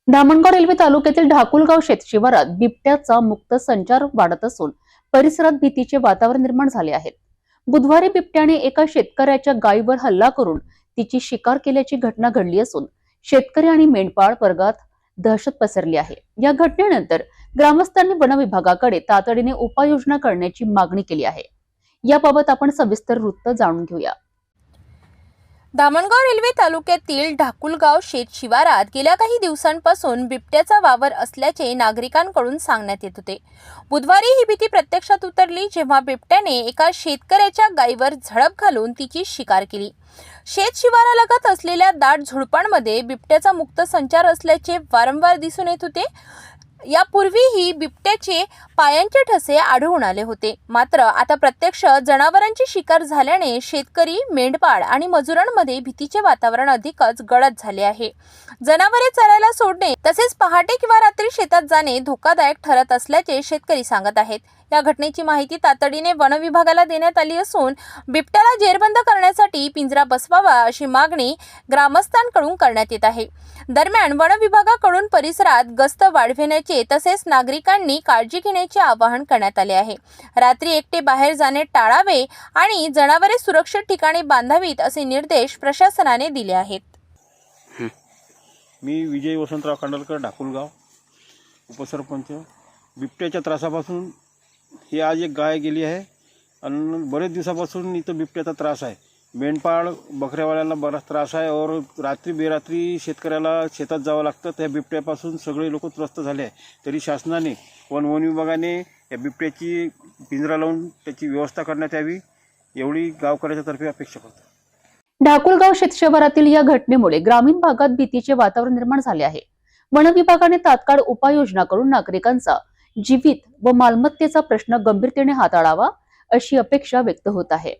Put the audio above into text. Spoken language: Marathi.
धामणगाव रेल्वे तालुक्यातील ढाकुलगाव शेतशिवारात बिबट्याचा मुक्त संचार वाढत असून परिसरात भीतीचे वातावरण निर्माण झाले आहे। बुधवारी बिबट्याने एका शेतकऱ्याच्या गायीवर हल्ला करून तिची शिकार केल्याची घटना घडली असून शेतकरी आणि मेंढपाळ वर्गात दहशत पसरली आहे। या घटनेनंतर ग्रामस्थांनी वन विभागाकडे तातडीने उपाययोजना करण्याची मागणी केली आहे। याबाबत आपण सविस्तर वृत्त जाणून घेऊया। धामणगाव रेल्वे तालुक्यातील ढाकुलगाव शेत शिवारात गेल्या काही दिवसांपासून बिबट्याचा वावर असल्याचे नागरिकांकडून सांगण्यात येत होते। बुधवारी ही भीती प्रत्यक्षात उतरली जेव्हा बिबट्याने एका शेतकऱ्याच्या गायीवर झडप घालून तिची शिकार केली। शेत शिवारालगत असलेल्या दाट झुडपांमध्ये बिबट्याचा मुक्त संचार असल्याचे वारंवार दिसून येत होते। यापूर्वीही बिबट्याचे पायांचे ठसे आढळून आले होते, मात्र आता प्रत्यक्ष जनावरांची शिकार झाल्याने शेतकरी, मेंढपाळ आणि मजुरांमध्ये भीतीचे वातावरण अधिकच गडद झाले आहे। जनावरे चरायला सोडणे तसेच पहाटे किंवा रात्री शेतात जाणे धोकादायक ठरत असल्याचे शेतकरी सांगत आहेत। या घटनेची माहिती तातडीने वन विभागाला देण्यात आली असून बिबट्याला जेरबंद करण्यासाठी पिंजरा बसवावा अशी मागणी ग्रामस्थांकडून करण्यात येत आहे। दरम्यान वन विभागाकडून परिसरात गस्त वाढविण्याचे तसेच नागरिकांनी काळजी घेण्याचे आवाहन करण्यात आले आहे। रात्री एकटे बाहेर जाणे टाळावे आणि जनावरे सुरक्षित ठिकाणी बांधावीत असे निर्देश प्रशासनाने दिले आहेत। मी विजय वसंतराव खांडलकर, ढाकुलगाव उपसरपंच। बिबट्याच्या त्रासापासून ही आज एक गाय गेली आहे आणि बरेच दिवसापासून इथं बिबट्याचा त्रास आहे। मेंढपाळ बकऱ्यावाल्यांना बराच त्रास आहे और रात्री बेरात्री शेतकऱ्याला शेतात जावं लागतं। त्या बिबट्यापासून सगळे लोक त्रस्त झाले आहे। तरी शासनाने वन विभागाने या बिबट्याची पिंजरा लावून त्याची व्यवस्था करण्यात यावी एवढी गावकऱ्याच्या तर्फे अपेक्षा करतो। ढाकुलगाव शेतशिवारातील या घटनेमुळे ग्रामीण भागात भीतीचे वातावरण निर्माण झाले आहे। वन विभागाने तात्काळ उपाययोजना करून नागरिकांचा जीवित व मालमत्तेचा प्रश्न गंभीरतेने हाताळावा अशी अपेक्षा व्यक्त होत आहे।